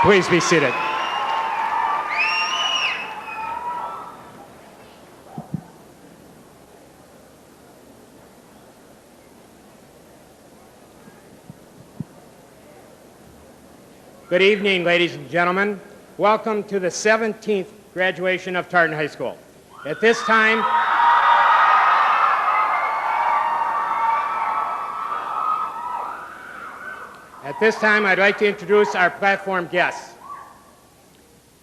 Please be seated. Good evening, ladies and gentlemen. Welcome to the 17th graduation of Tartan High School. At this time, I'd like to introduce our platform guests.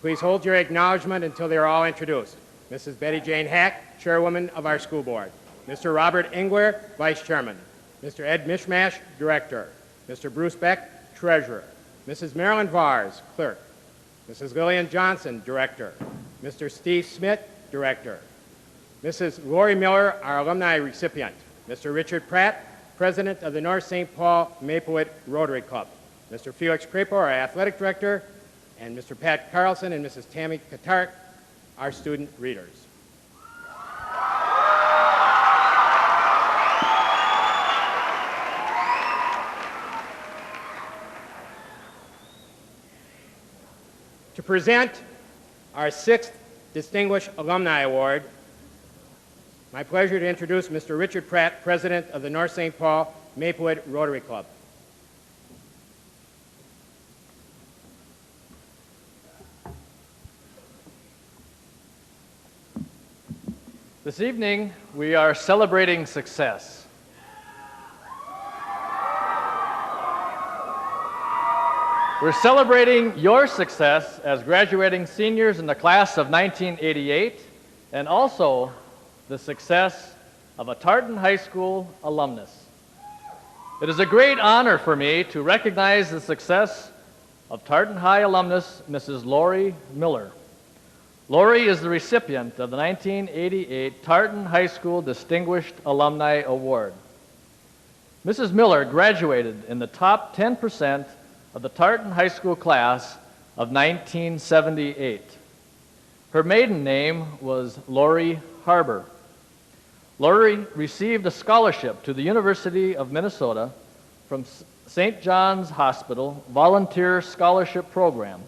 Please hold your acknowledgement until they are all introduced. Mrs. Betty Jane Hack, Chairwoman of our school board. Mr. Robert Engler, Vice Chairman. Mr. Ed Mishmash, Director. Mr. Bruce Beck, Treasurer. Mrs. Marilyn Vars, Clerk. Mrs. Lillian Johnson, Director. Mr. Steve Smith, Director. Mrs. Lori Miller, our alumni recipient. Mr. Richard Pratt, President of the North St. Paul Maplewood Rotary Club. Mr. Felix Crapo, our Athletic Director, and Mr. Pat Carlson and Mrs. Tammy Katark, our student readers. To present our 6th Distinguished Alumni Award, my pleasure to introduce Mr. Richard Pratt, President of the North St. Paul Maplewood Rotary Club. This evening, we are celebrating success. We're celebrating your success as graduating seniors in the class of 1988 and also the success of a Tartan High School alumnus. It is a great honor for me to recognize the success of Tartan High alumnus Mrs. Lori Miller. Lori is the recipient of the 1988 Tartan High School Distinguished Alumni Award. Mrs. Miller graduated in the top 10% of the Tartan High School class of 1978. Her maiden name was Lori Harbor. Lori received a scholarship to the University of Minnesota from St. John's Hospital Volunteer Scholarship Program,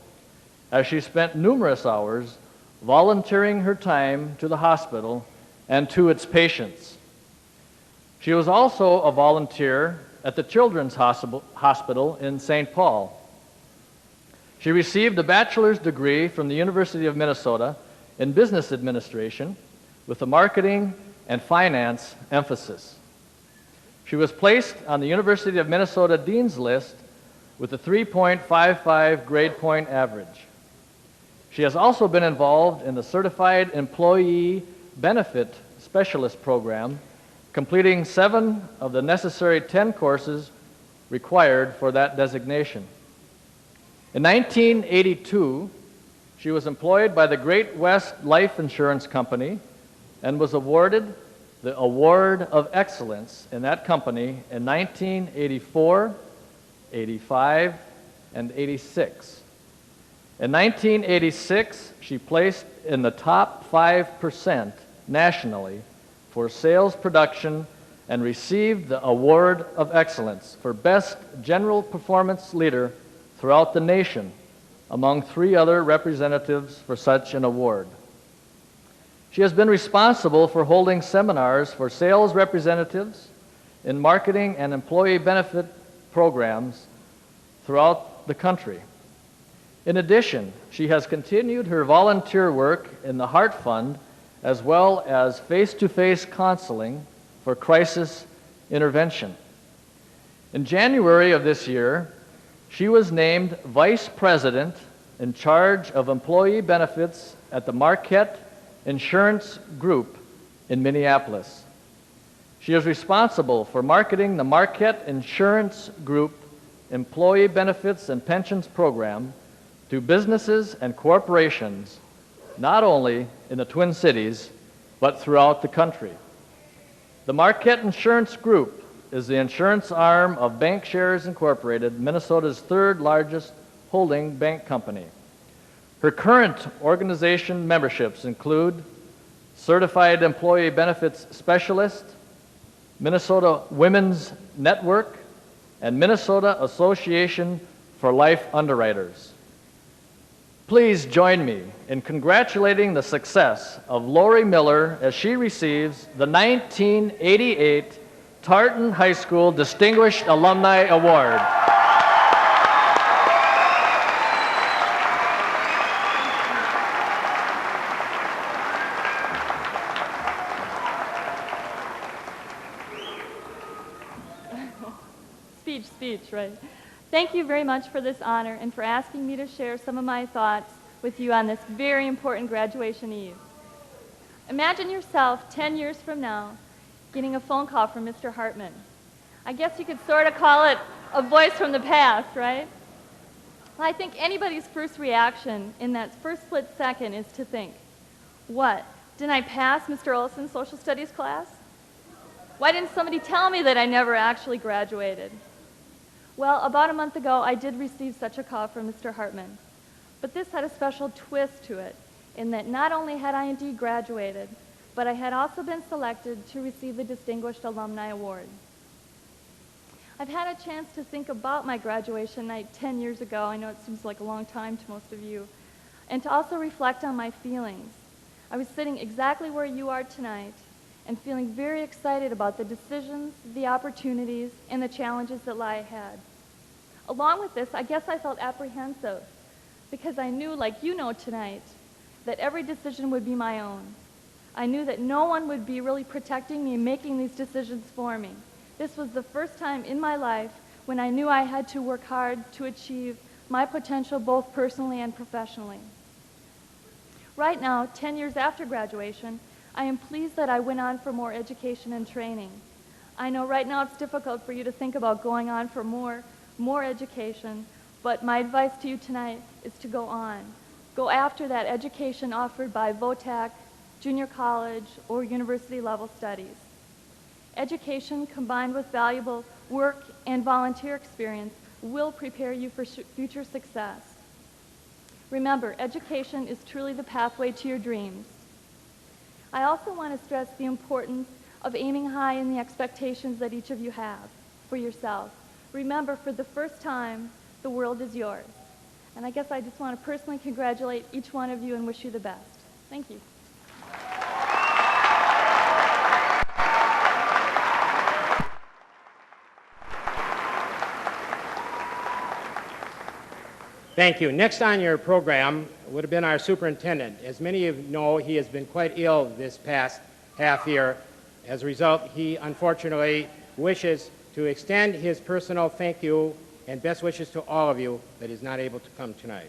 as she spent numerous hours volunteering her time to the hospital and to its patients. She was also a volunteer at the Children's Hospital in St. Paul. She received a bachelor's degree from the University of Minnesota in Business Administration with a marketing and finance emphasis. She was placed on the University of Minnesota Dean's List with a 3.55 grade point average. She has also been involved in the Certified Employee Benefit Specialist program, completing 7 of the necessary 10 courses required for that designation. In 1982, she was employed by the Great West Life Insurance Company and was awarded the Award of Excellence in that company in 1984, 85, and 86. In 1986, she placed in the top 5% nationally for sales production and received the Award of Excellence for Best General Performance Leader throughout the nation, among 3 other representatives for such an award. She has been responsible for holding seminars for sales representatives in marketing and employee benefit programs throughout the country. In addition, she has continued her volunteer work in the Heart Fund as well as face-to-face counseling for crisis intervention. In January of this year, she was named Vice President in charge of employee benefits at the Marquette Insurance Group in Minneapolis. She is responsible for marketing the Marquette Insurance Group Employee Benefits and Pensions Program to businesses and corporations, not only in the Twin Cities, but throughout the country. The Marquette Insurance Group is the insurance arm of Bankshares Incorporated, Minnesota's 3rd largest holding bank company. Her current organization memberships include Certified Employee Benefits Specialist, Minnesota Women's Network, and Minnesota Association for Life Underwriters. Please join me in congratulating the success of Lori Miller as she receives the 1988 Tartan High School Distinguished Alumni Award. Speech, right. Thank you very much for this honor and for asking me to share some of my thoughts with you on this very important graduation eve. Imagine yourself 10 years from now getting a phone call from Mr. Hartman. I guess you could sort of call it a voice from the past, right? Well, I think anybody's first reaction in that first split second is to think, what, didn't I pass Mr. Olson's social studies class? Why didn't somebody tell me that I never actually graduated? Well, about a month ago, I did receive such a call from Mr. Hartman. But this had a special twist to it, in that not only had I indeed graduated, but I had also been selected to receive the Distinguished Alumni Award. I've had a chance to think about my graduation night 10 years ago. I know it seems like a long time to most of you. And to also reflect on my feelings. I was sitting exactly where you are tonight and feeling very excited about the decisions, the opportunities, and the challenges that lie ahead. Along with this, I guess I felt apprehensive because I knew, like you know tonight, that every decision would be my own. I knew that no one would be really protecting me and making these decisions for me. This was the first time in my life when I knew I had to work hard to achieve my potential both personally and professionally. Right now, 10 years after graduation, I am pleased that I went on for more education and training. I know right now it's difficult for you to think about going on for more education, but my advice to you tonight is to go on. Go after that education offered by VOTAC, junior college, or university level studies. Education combined with valuable work and volunteer experience will prepare you for future success. Remember, education is truly the pathway to your dreams. I also want to stress the importance of aiming high in the expectations that each of you have for yourself. Remember, for the first time, the world is yours. And I guess I just want to personally congratulate each one of you and wish you the best. Thank you. Thank you. Next on your program would have been our superintendent. As many of you know, he has been quite ill this past half year. As a result, he unfortunately wishes to extend his personal thank you and best wishes to all of you, but is not able to come tonight.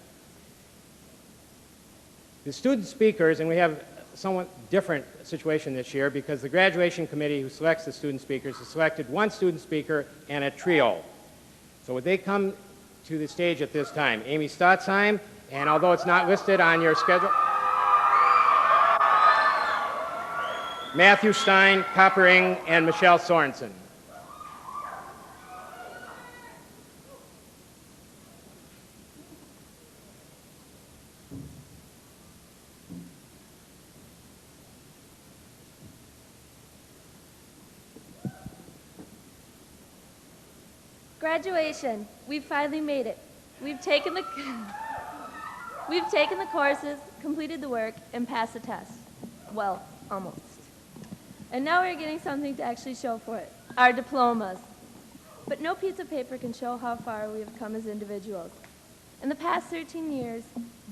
The student speakers, and we have a somewhat different situation this year because the graduation committee who selects the student speakers has selected one student speaker and a trio. So would they come to the stage at this time? Amy Stotzheim, and although it's not listed on your schedule, Matthew Stein, Coppering, and Michelle Sorensen. Graduation. We've finally made it. We've taken the courses, completed the work, and passed the test. Well, almost. And now we're getting something to actually show for it, our diplomas. But no piece of paper can show how far we have come as individuals. In the past 13 years,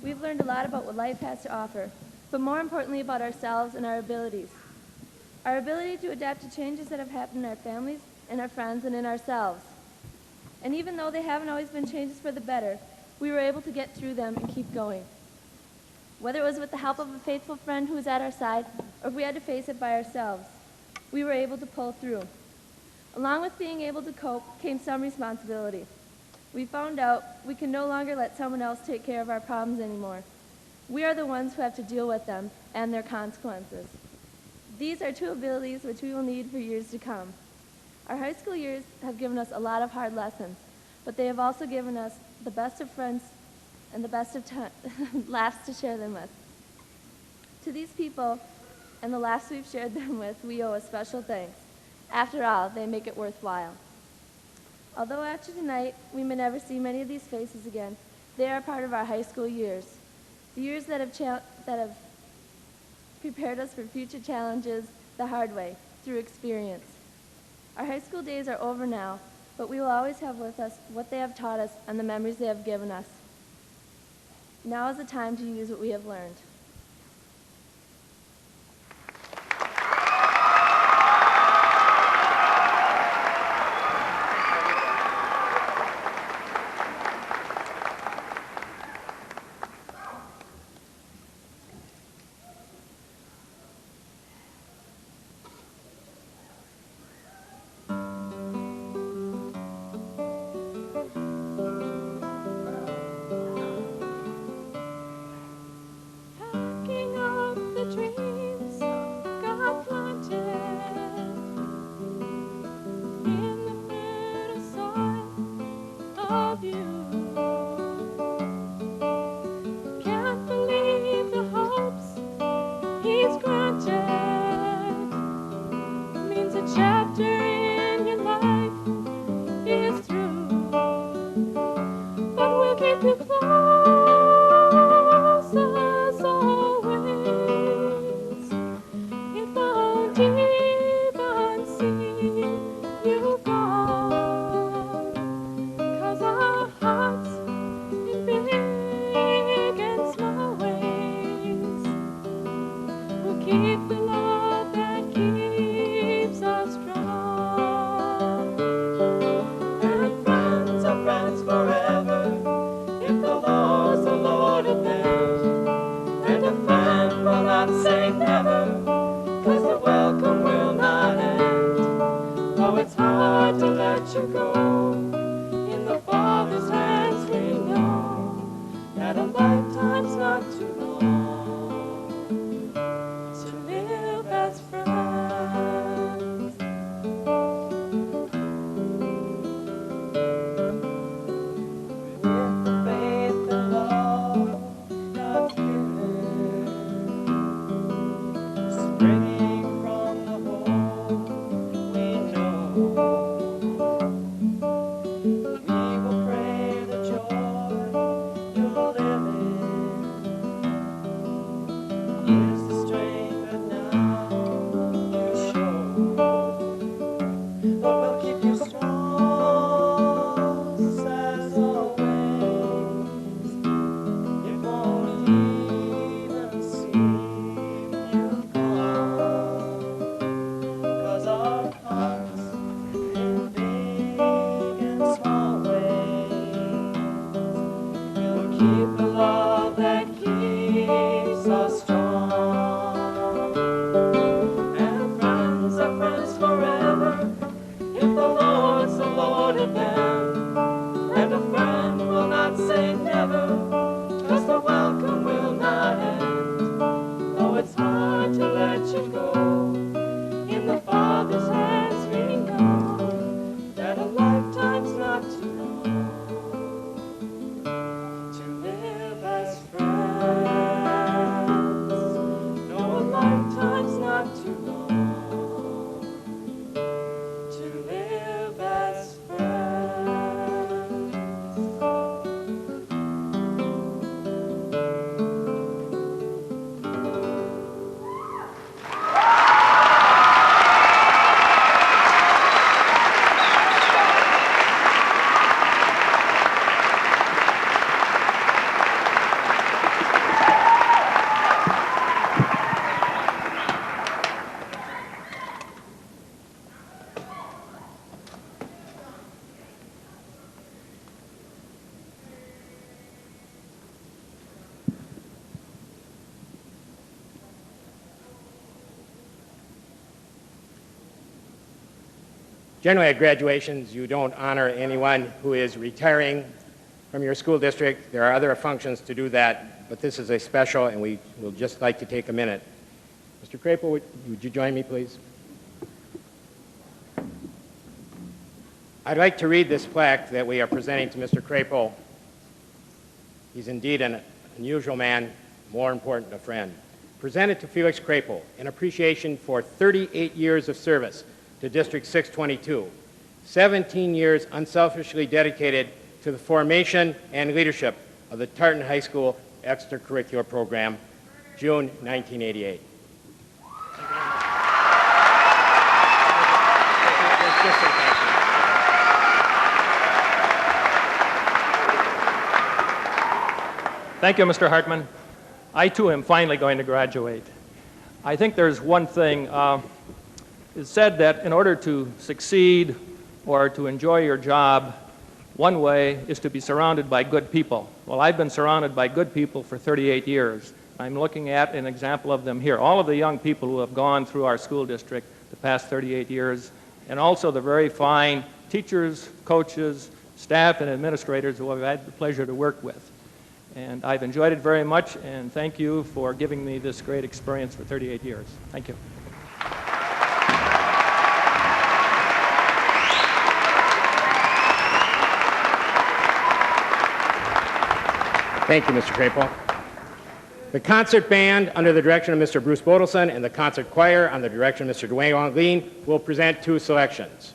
we've learned a lot about what life has to offer, but more importantly about ourselves and our abilities. Our ability to adapt to changes that have happened in our families, in our friends, and in ourselves. And even though they haven't always been changes for the better, we were able to get through them and keep going. Whether it was with the help of a faithful friend who was at our side, or if we had to face it by ourselves, we were able to pull through. Along with being able to cope came some responsibility. We found out we can no longer let someone else take care of our problems anymore. We are the ones who have to deal with them and their consequences. These are two abilities which we will need for years to come. Our high school years have given us a lot of hard lessons, but they have also given us the best of friends and the best of laughs to share them with. To these people and the laughs we've shared them with, we owe a special thanks. After all, they make it worthwhile. Although after tonight we may never see many of these faces again, they are part of our high school years. The years that have prepared us for future challenges the hard way, through experience. Our high school days are over now, but we will always have with us what they have taught us and the memories they have given us. Now is the time to use what we have learned. Packing up the dreams God planted in the fertile soil of you. Can't believe the hopes He's granted. Means a chapter in your life is through, but we'll keep you close as always. If all deep unseen you've gone, 'cause our hearts in big and small ways will keep the love that keeps us strong. And friends are friends forever, if the Lord of them. And a friend will not say never, 'cause the welcome will not end. Though it's hard to let you go, in the Father's hands we know that a lifetime's not too long to live as friends. With the faith and love God's given, springing from the home we know, we will pray the joy you'll live in. Here's the strength that now you show, but we'll keep you strong as always. It won't even seem you've gone, 'cause our hearts in big and small ways will keep the love that keeps us strong. And friends are friends forever, if the Lord's the Lord of them. And a friend will not say never, 'cause the welcome will not end. Though it's hard to let you go, in the Father's hands we know that a lifetime's not too long to live as friends. No, a lifetime's not too long to live as friends. Generally, at graduations, you don't honor anyone who is retiring from your school district. There are other functions to do that, but this is a special, and we will just like to take a minute. Mr. Crapel, would you join me, please? I'd like to read this plaque that we are presenting to Mr. Crapel. He's indeed an unusual man, more important, a friend. Presented to Felix Crapel in appreciation for 38 years of service to District 622, 17 years unselfishly dedicated to the formation and leadership of the Tartan High School extracurricular program, June 1988. Thank you, Mr. Hartman. I, too, am finally going to graduate. I think there's one thing. It's said that in order to succeed or to enjoy your job, one way is to be surrounded by good people. Well, I've been surrounded by good people for 38 years. I'm looking at an example of them here. All of the young people who have gone through our school district the past 38 years, and also the very fine teachers, coaches, staff, and administrators who I've had the pleasure to work with. And I've enjoyed it very much, and thank you for giving me this great experience for 38 years. Thank you. Thank you, Mr. Crapo. The concert band, under the direction of Mr. Bruce Bodelson, and the concert choir, under the direction of Mr. Dwayne Wangleen, will present two selections.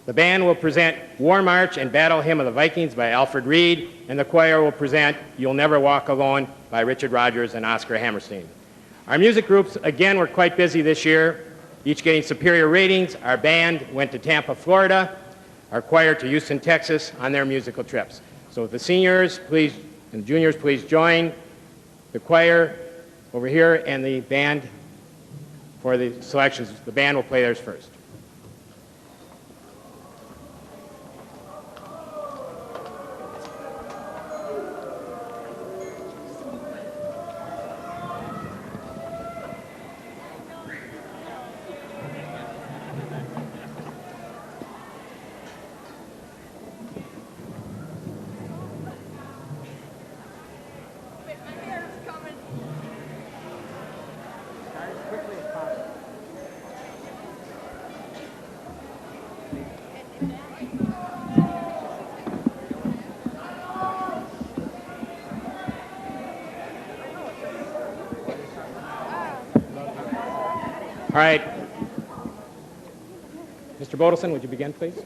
The band will present War March and Battle Hymn of the Vikings by Alfred Reed, and the choir will present You'll Never Walk Alone by Richard Rogers and Oscar Hammerstein. Our music groups, again, were quite busy this year, each getting superior ratings. Our band went to Tampa, Florida, our choir to Houston, Texas, on their musical trips. So if the seniors, please, and juniors, please join the choir over here and the band for the selections. The band will play theirs first. All right. Mr. Bodelson, would you begin, please?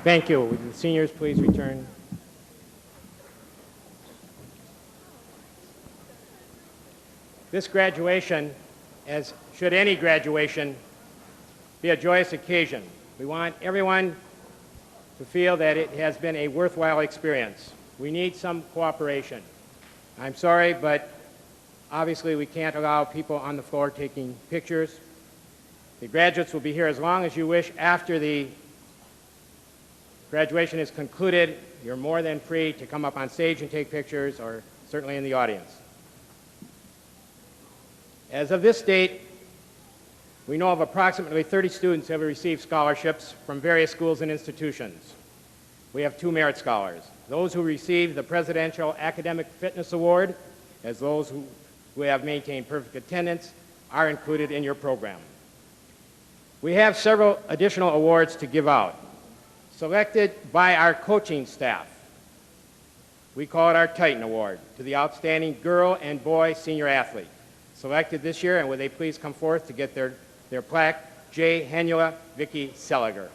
Thank you. Would the seniors please return? This graduation, as should any graduation, be a joyous occasion. We want everyone to feel that it has been a worthwhile experience. We need some cooperation. I'm sorry, but obviously we can't allow people on the floor taking pictures. The graduates will be here as long as you wish. After the graduation is concluded, you're more than free to come up on stage and take pictures, or certainly in the audience. As of this date, we know of approximately 30 students who have received scholarships from various schools and institutions. We have 2 merit scholars, those who received the Presidential Academic Fitness Award, as those who have maintained perfect attendance are included in your program. We have several additional awards to give out, selected by our coaching staff. We call it our Titan Award to the outstanding girl and boy senior athlete. Selected this year, and would they please come forth to get their plaque, J. Henula Vicky Seliger.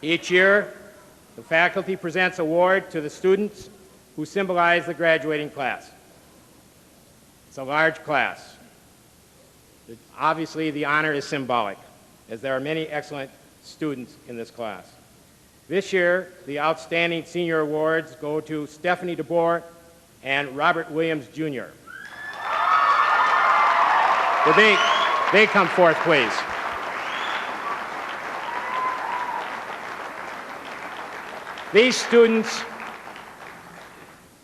Each year, the faculty presents award to the students who symbolize the graduating class. It's a large class. Obviously, the honor is symbolic, as there are many excellent students in this class. This year, the outstanding senior awards go to Stephanie DeBoer and Robert Williams, Jr. Would they come forth, please? These students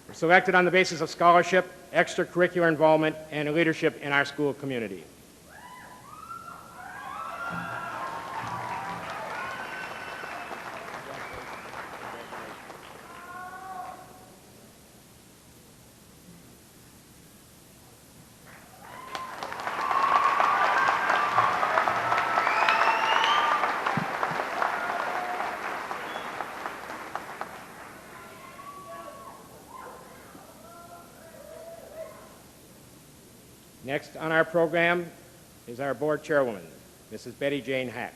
were selected on the basis of scholarship, extracurricular involvement, and leadership in our school community. Next on our program is our board chairwoman, Mrs. Betty Jane Hack.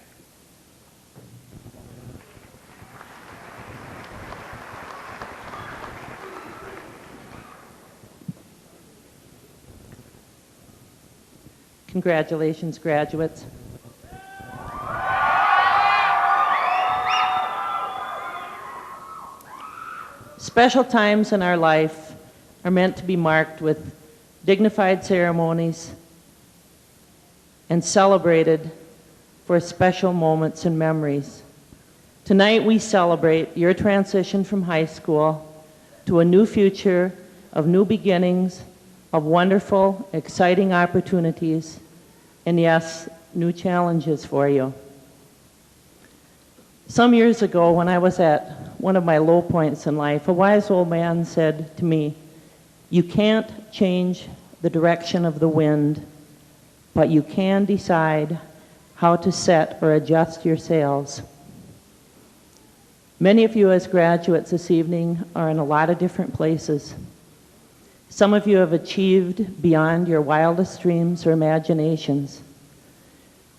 Congratulations, graduates. Special times in our life are meant to be marked with dignified ceremonies and celebrated for special moments and memories. Tonight we celebrate your transition from high school to a new future of new beginnings, of wonderful, exciting opportunities, and yes, new challenges for you. Some years ago, when I was at one of my low points in life, a wise old man said to me, "You can't change the direction of the wind, but you can decide how to set or adjust your sails." Many of you as graduates this evening are in a lot of different places. Some of you have achieved beyond your wildest dreams or imaginations.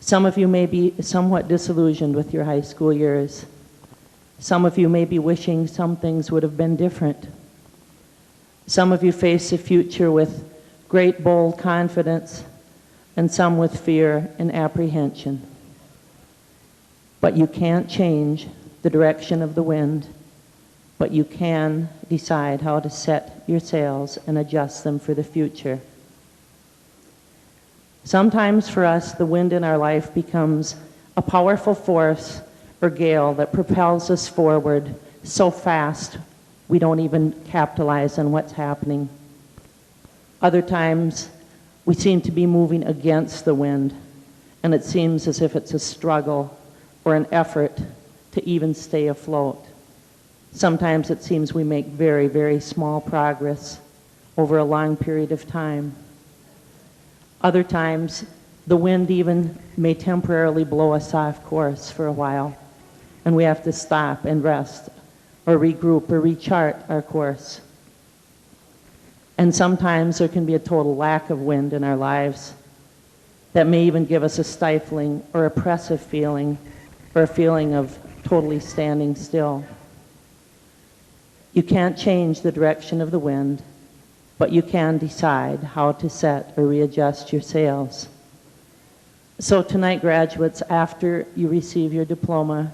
Some of you may be somewhat disillusioned with your high school years. Some of you may be wishing some things would have been different. Some of you face the future with great bold confidence, and some with fear and apprehension. But you can't change the direction of the wind, but you can decide how to set your sails and adjust them for the future. Sometimes for us, the wind in our life becomes a powerful force or gale that propels us forward so fast we don't even capitalize on what's happening. Other times, we seem to be moving against the wind, and it seems as if it's a struggle or an effort to even stay afloat. Sometimes it seems we make very, very small progress over a long period of time. Other times, the wind even may temporarily blow us off course for a while, and we have to stop and rest or regroup or rechart our course. And sometimes there can be a total lack of wind in our lives that may even give us a stifling or oppressive feeling or a feeling of totally standing still. You can't change the direction of the wind, but you can decide how to set or readjust your sails. So tonight, graduates, after you receive your diploma,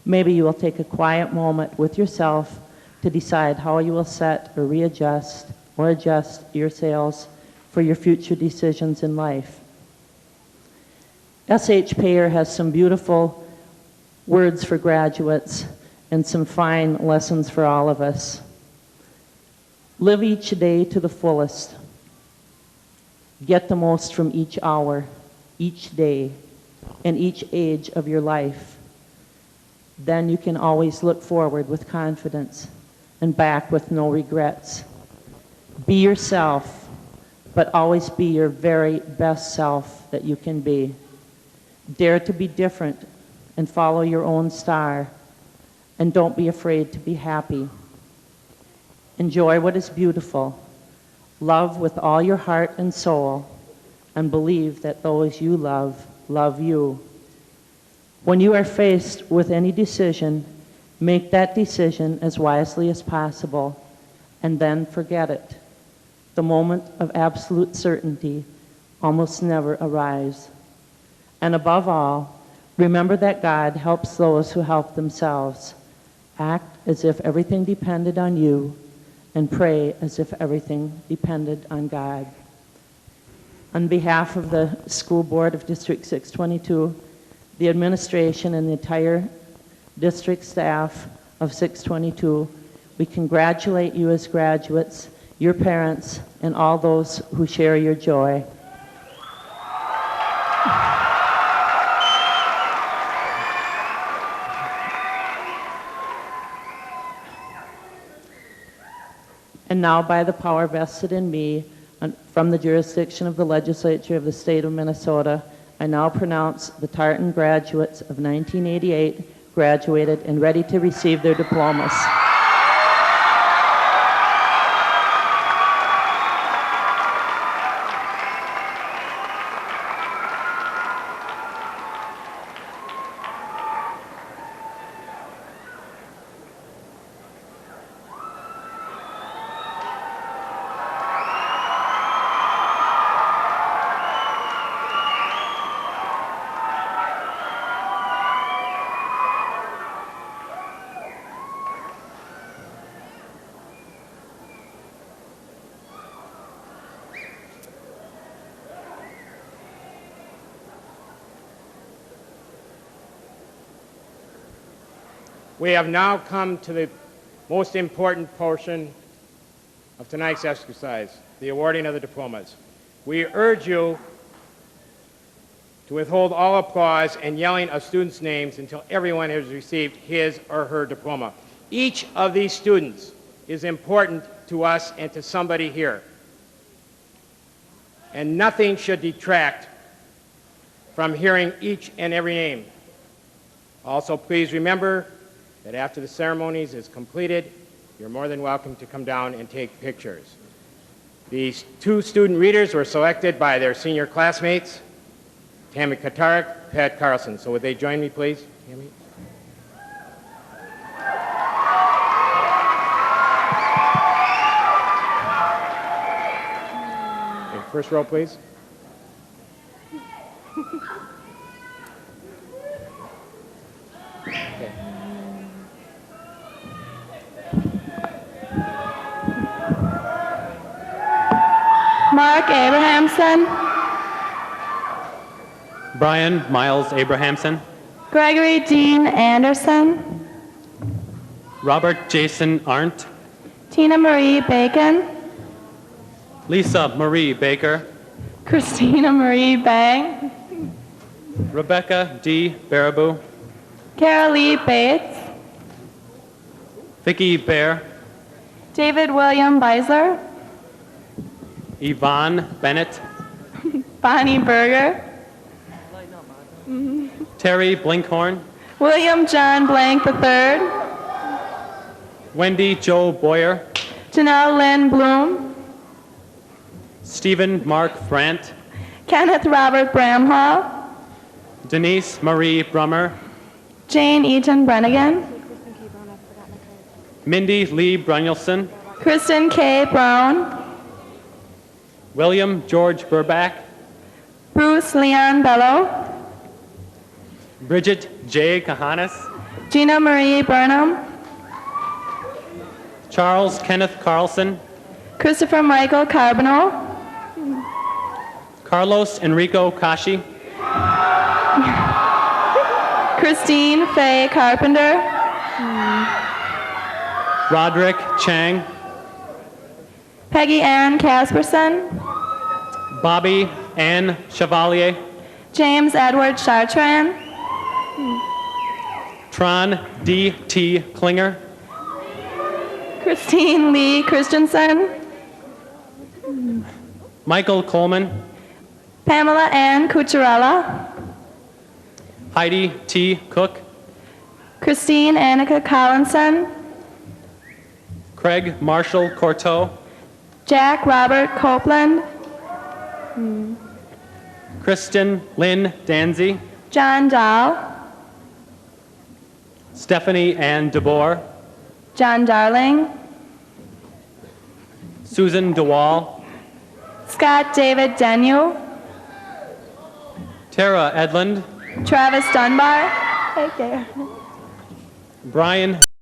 maybe you will take a quiet moment with yourself to decide how you will set or readjust or adjust your sails for your future decisions in life. S.H. Payer has some beautiful words for graduates and some fine lessons for all of us. Live each day to the fullest. Get the most from each hour, each day, and each age of your life. Then you can always look forward with confidence and back with no regrets. Be yourself, but always be your very best self that you can be. Dare to be different and follow your own star, and don't be afraid to be happy. Enjoy what is beautiful. Love with all your heart and soul, and believe that those you love, love you. When you are faced with any decision, make that decision as wisely as possible, and then forget it. The moment of absolute certainty almost never arrives. And above all, remember that God helps those who help themselves. Act as if everything depended on you, and pray as if everything depended on God. On behalf of the School Board of District 622, the administration, and the entire district staff of 622, we congratulate you as graduates, your parents, and all those who share your joy. And now, by the power vested in me from the jurisdiction of the legislature of the state of Minnesota, I now pronounce the Tartan graduates of 1988 graduated and ready to receive their diplomas. We have now come to the most important portion of tonight's exercise, the awarding of the diplomas. We urge you to withhold all applause and yelling of students' names until everyone has received his or her diploma. Each of these students is important to us and to somebody here, and nothing should detract from hearing each and every name. Also, please remember that after the ceremonies is completed, you're more than welcome to come down and take pictures. These two student readers were selected by their senior classmates, Tammy Katarik, Pat Carlson. So would they join me, please? Tammy? Okay, first row, please. Okay. Mark Abrahamson, Brian Miles Abrahamson, Gregory Dean Anderson, Robert Jason Arndt, Tina Marie Bacon, Lisa Marie Baker, Christina Marie Bang, Rebecca D. Baraboo, Carol Lee Bates, Vicki Bear, David William Beisler, Yvonne Bennett, Bonnie Berger, Terry Blinkhorn, William John Blank III, Wendy Joe Boyer, Janelle Lynn Bloom, Stephen Mark Frant, Kenneth Robert Bramhall, Denise Marie Brummer, Jane Eaton Brennigan, Mindy Lee Brunelson, Kristen K. Brown, William George Burback, Bruce Leon Bello, Bridget J. Kahanis, Gina Marie Burnham, Charles Kenneth Carlson, Christopher Michael Carbonell, Carlos Enrico Kashi, Christine Faye Carpenter, Roderick Chang, Peggy Ann Casperson, Bobby Ann Chevalier, James Edward Chartrand, Tron D. T. Klinger, Christine Lee Christensen, Michael Coleman, Pamela Ann Cucciarella, Heidi T. Cook, Christine Annika Collinson, Craig Marshall Corteau, Jack Robert Copeland, Kristen Lynn Danzy, John Dahl, Stephanie Ann DeBoer, John Darling, Susan DeWall, Scott David Denu, Tara Edlund, Travis Dunbar, right there, Brian